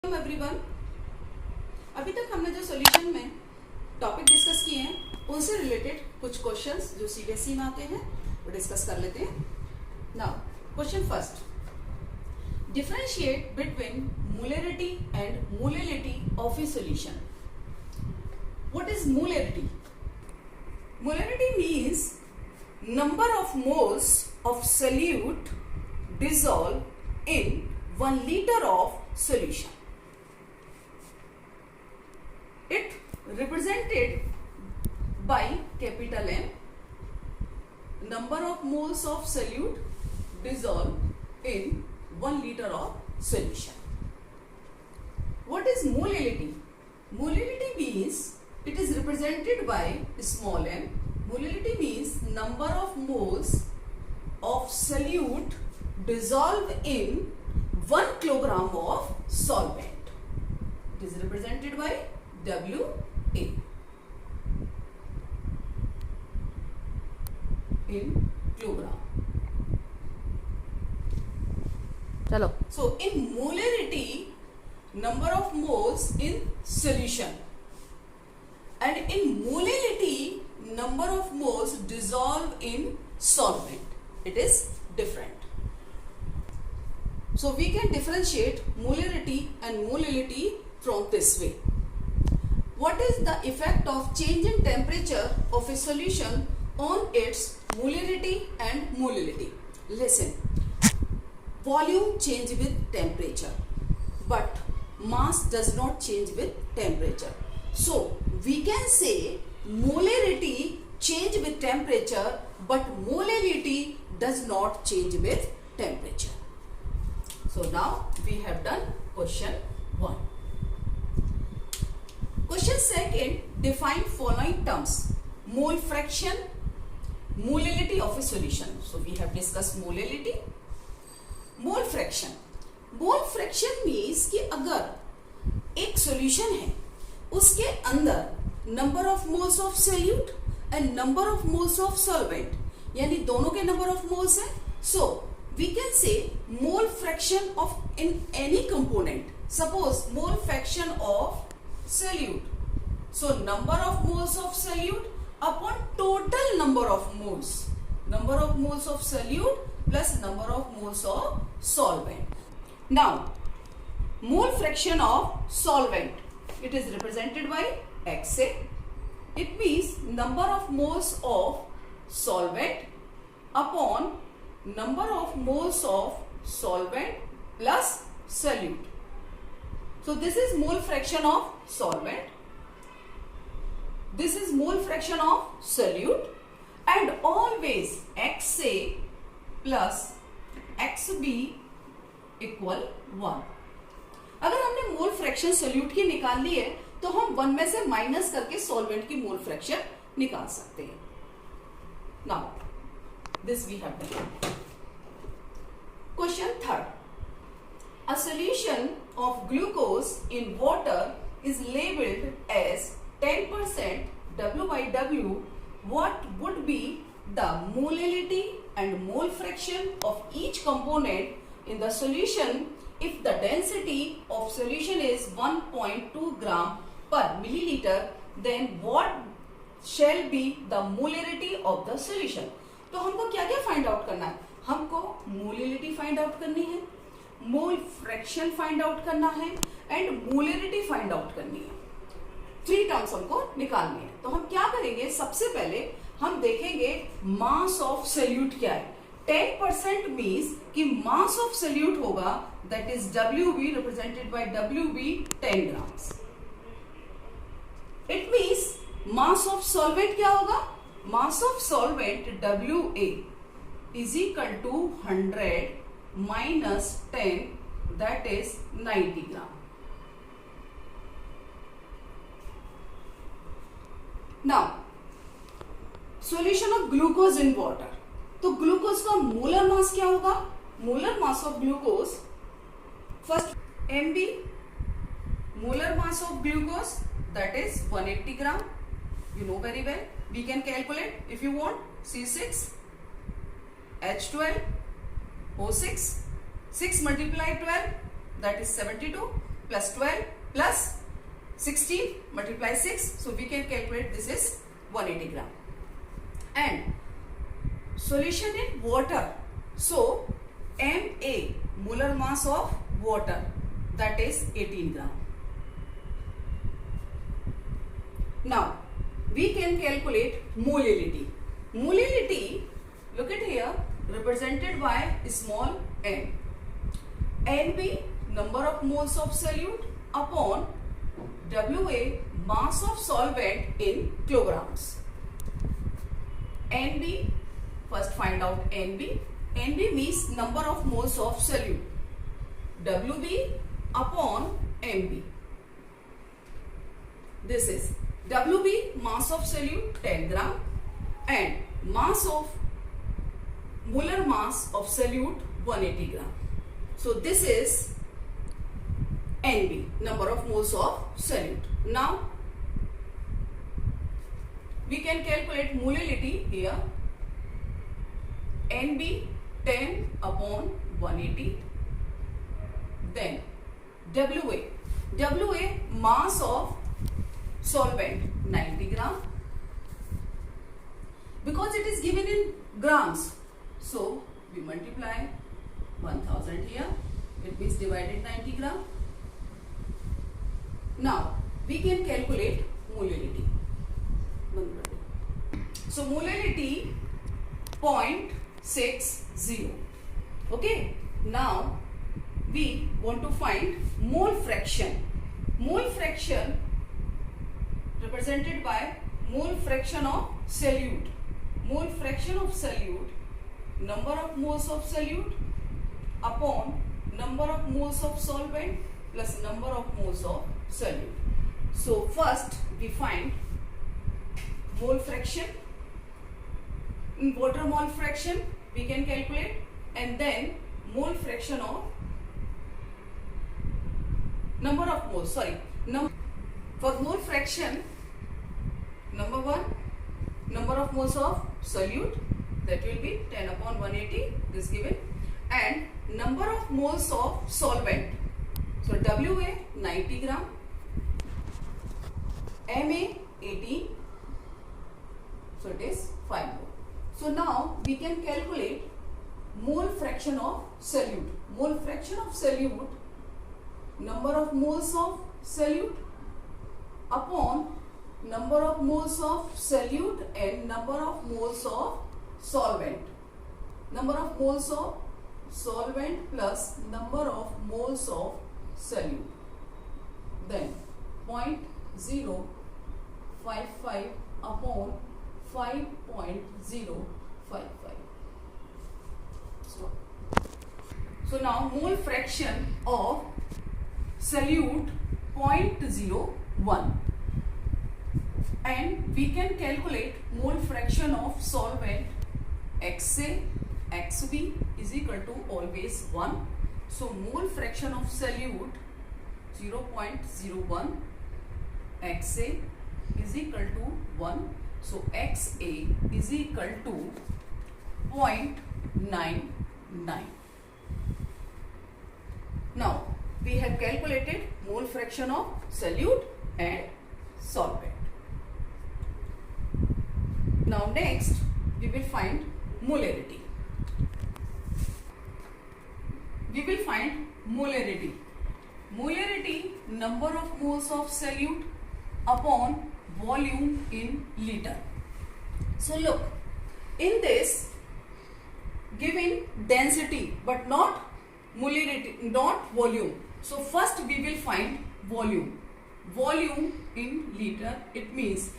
Everyone, अभी तक हमने जो सॉल्यूशन में टॉपिक डिस्कस किए हैं उनसे रिलेटेड कुछ क्वेश्चंस जो सीबीएसई में आते हैं वो डिस्कस कर लेते हैं। Now question first, differentiate between molarity and molality of A solution. What is molarity? Molarity means number of moles of solute dissolved in 1 liter of solution. It represented by capital M, number of moles of solute dissolved in 1 liter of solution. What is molality? Molality means it is represented by small m. Molality means number of moles of solute dissolved in 1 kilogram of solvent. It is represented by WA in kilogram. चलो, so in molarity, number of moles in solution, and in molality, number of moles dissolved in solvent. It is different. So we can differentiate molarity and molality from this way. What is the effect of change in temperature of a solution on its molarity and molality? Listen, volume change with temperature, but mass does not change with temperature. So we can say molarity change with temperature, but molality does not change with temperature. So now we have done question 1. Question second, define following terms: mole fraction, molality of a solution. So we have discussed molality. Mole fraction. Mole fraction means कि अगर एक solution है उसके अंदर number of moles of solute and number of moles of solvent, यानी दोनों के number of moles है, सो we can say mole fraction of in any component. Suppose mole fraction of solute, so number of moles of solute upon total number of moles, number of moles of solute plus number of moles of solvent. Now mole fraction of solvent, it is represented by XA. It means number of moles of solvent upon number of moles of solvent plus solute. So this is mole fraction of solvent, this is mole fraction of solute, and always XA plus XB equal 1. अगर हमने mole fraction solute की निकाल ली है तो हम 1 में से minus करके सॉल्वेंट की मोल फ्रैक्शन निकाल सकते हैं. Now this we have done. Question third, a solution of glucose in water is labelled as 10% W/W. What would be the molality and mole fraction of each component in the solution if the density of solution is 1.2 gram per milliliter? Then what shall be the molarity of the solution? तो हमको क्या क्या find out करना है? हमको molality find out करनी है, mole fraction find out करना है एंड मोलैरिटी फाइंड आउट करनी है. 3 टर्म्स हमको निकालनी है. तो हम क्या करेंगे, सबसे पहले हम देखेंगे मास ऑफ सोल्यूट क्या है. 10% मीन्स कि मास ऑफ सोल्यूट होगा, that is WB, represented by WB 10 grams. It means mass of solvent क्या होगा, mass of solvent WA is equal to 100 minus 10, that is 90 gram. Now solution of glucose in water. तो glucose का molar mass क्या होगा, molar mass of glucose, first MB, molar mass of glucose that is 180 gram. You know very well. We can calculate if you want. C6 H12 O6, 6 multiply 12, that is 72, plus 12 plus 16 multiply 6. So we can calculate this is 180 gram. And solution in water. So MA, molar mass of water, that is 18 gram. Now we can calculate molality. Molality, look at here, represented by small n. NB, number of moles of solute, upon WA, mass of solvent in kilograms. NB, first find out NB. NB means number of moles of solute. WB upon MB. This is WB, mass of solute 10 gram, and mass of molar mass of solute 180 gram. So this is NB, number of moles of solute. Now we can calculate molality here. NB 10 upon 180. Then WA, mass of solvent 90 gram. Because it is given in grams, so we multiply 1000 here. It means divided 90 gram. Now we can calculate molality. So molality 0.60. Okay. Now we want to find mole fraction. Mole fraction represented by mole fraction of solute. Mole fraction of solute, number of moles of solute upon number of moles of solvent plus number of moles of solute. So first we find mole fraction. In water mole fraction we can calculate, and then mole fraction of number of moles, for mole fraction, number 1, number of moles of solute, that will be 10 upon 180, this given, and number of moles of solvent. So WA 90 gram, MA 18, so it is 5 mole. So now we can calculate mole fraction of solute. Mole fraction of solute, number of moles of solute upon number of moles of solute and number of moles of solvent. Number of moles of solvent plus number of moles of solute. Then 0.055 upon 5.055. So now mole fraction of solute 0.01, and we can calculate mole fraction of solvent XA XB is equal to always 1. So mole fraction of solute 0.01, XA is equal to 1. So XA is equal to 0.99. Now we have calculated mole fraction of solute and solvent. Now next we will find molarity. We will find molarity. Molarity, number of moles of solute upon volume in liter. So look, in this given density but not molarity, not volume. So first we will find volume. Volume in liter, it means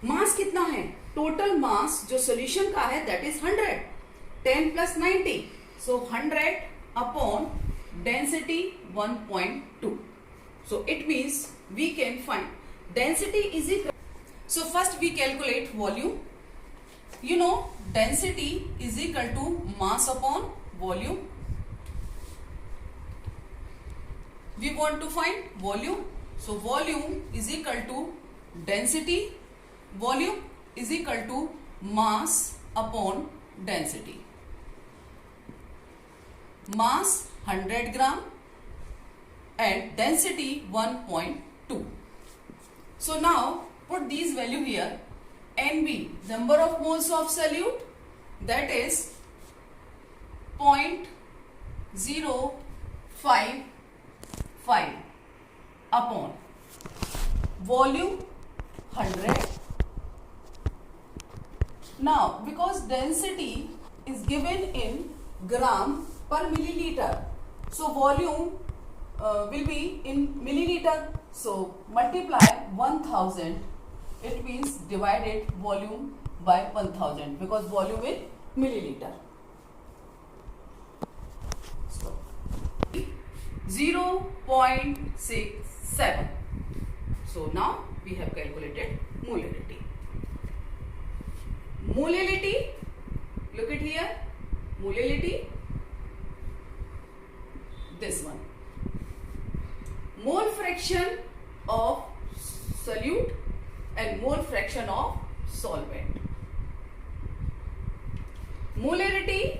मास कितना है, total mass जो solution का है that is 100, 10 plus 90, so 100 upon density 1.2. So it means we can find density is equal. So first we calculate volume. You know density is equal to mass upon volume. We want to find volume. So volume is equal to density. Volume is equal to mass upon density. Mass 100 gram and density 1.2. So now put these value here. NB, number of moles of solute, that is 0.055 upon volume 100. Now because density is given in gram per milliliter, so volume will be in milliliter, so multiply 1000, it means divided volume by 1000 because volume in milliliter. So 0.67. So now we have calculated molarity. Molality, look at here, molality, this one. Mole fraction of solute and mole fraction of solvent. Molarity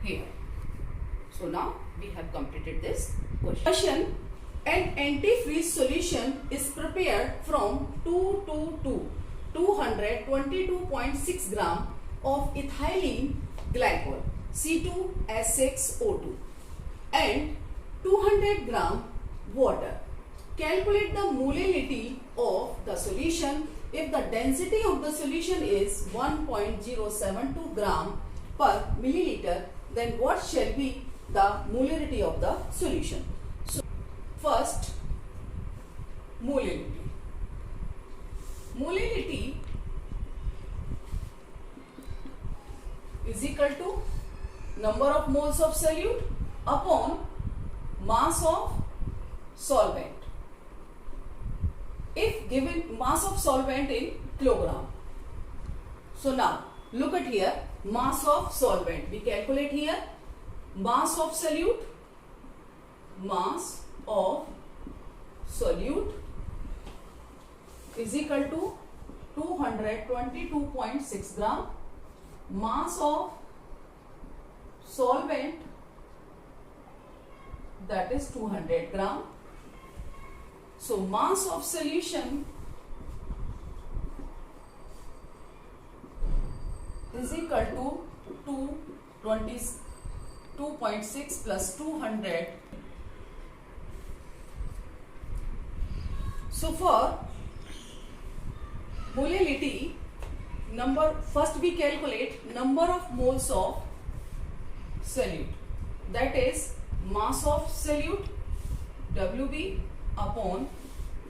here. So now we have completed this question. An antifreeze solution is prepared from 222.6 gram of ethylene glycol C2H6O2 and 200 gram water. Calculate the molality of the solution if the density of the solution is 1.072 gram per milliliter, then what shall be the molarity of the solution? So first, molality. Molality is equal to number of moles of solute upon mass of solvent. If given mass of solvent in kilogram. So now look at here, mass of solvent. We calculate here mass of solute. Mass of solute is equal to 222.6 gram. Mass of solvent, that is 200 gram. So mass of solution is equal to 222.6 plus 200. So for molality, first we calculate number of moles of solute, that is mass of solute WB upon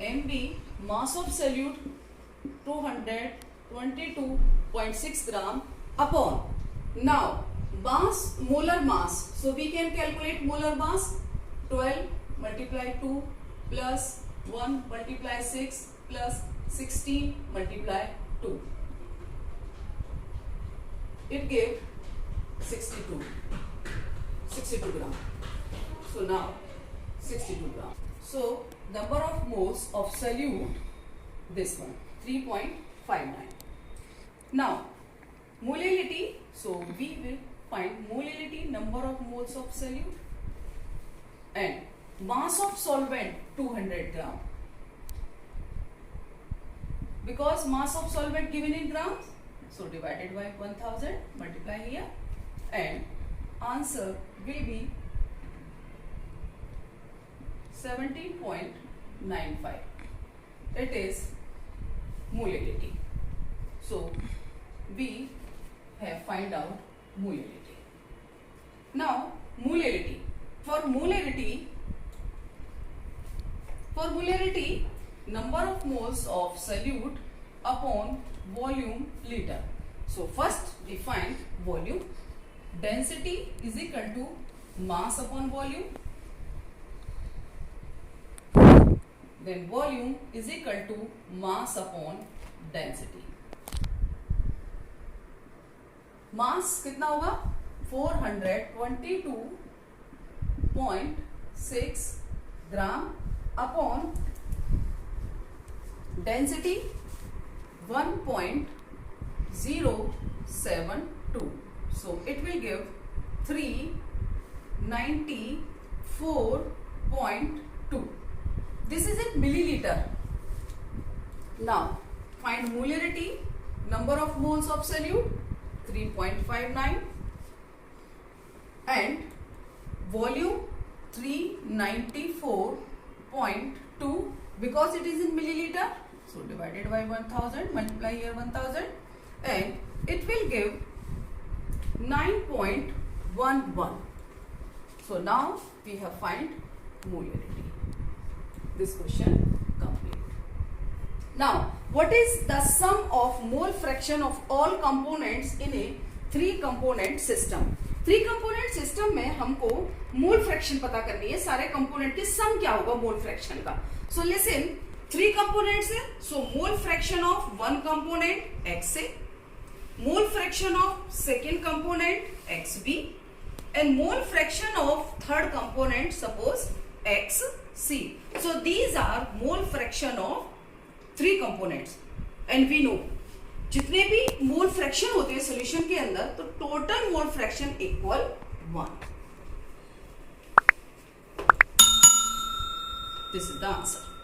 MB, mass of solute 222.6 gram upon. Now mass, molar mass, so we can calculate molar mass 12 multiply 2 plus 1 multiply 6 plus 16 multiply 2. It gave 62 gram. So now 62 gram. So number of moles of solute, this one 3.59. Now molality, so we will find molality, number of moles of solute, and mass of solvent 200 gram. Because mass of solvent given in grams, so divided by 1000, multiply here, and answer will be 17.95. It is molality. So we have find out molality. Now molality. For molarity, number of moles of solute upon volume liter. So first we find volume. Density is equal to mass upon volume. Then volume is equal to mass upon density. मास कितना होगा 422.6 ग्राम upon density 1.072. So it will give 394 0.2. This is in milliliter. Now find molarity, number of moles of solute 3.59 and volume 394.2 because it is in milliliter. So divided by 1000, multiply here 1000 and it will give 9.11. So now we have find molarity. This question complete. Now what is the sum of mole fraction of all components in a 3-component system? 3-component system में हमको mole fraction पता करनी है. सारे component के सम क्या होगा mole fraction का. सो लिसन, 3 कंपोनेंट्स है. So mole fraction of 1 component XA, mole fraction of second component XB and mole fraction of third component suppose XC. So these are mole fraction of 3 components and we know जितने भी mole fraction होते हैं solution के अंदर तो total mole fraction equal 1. This is the answer.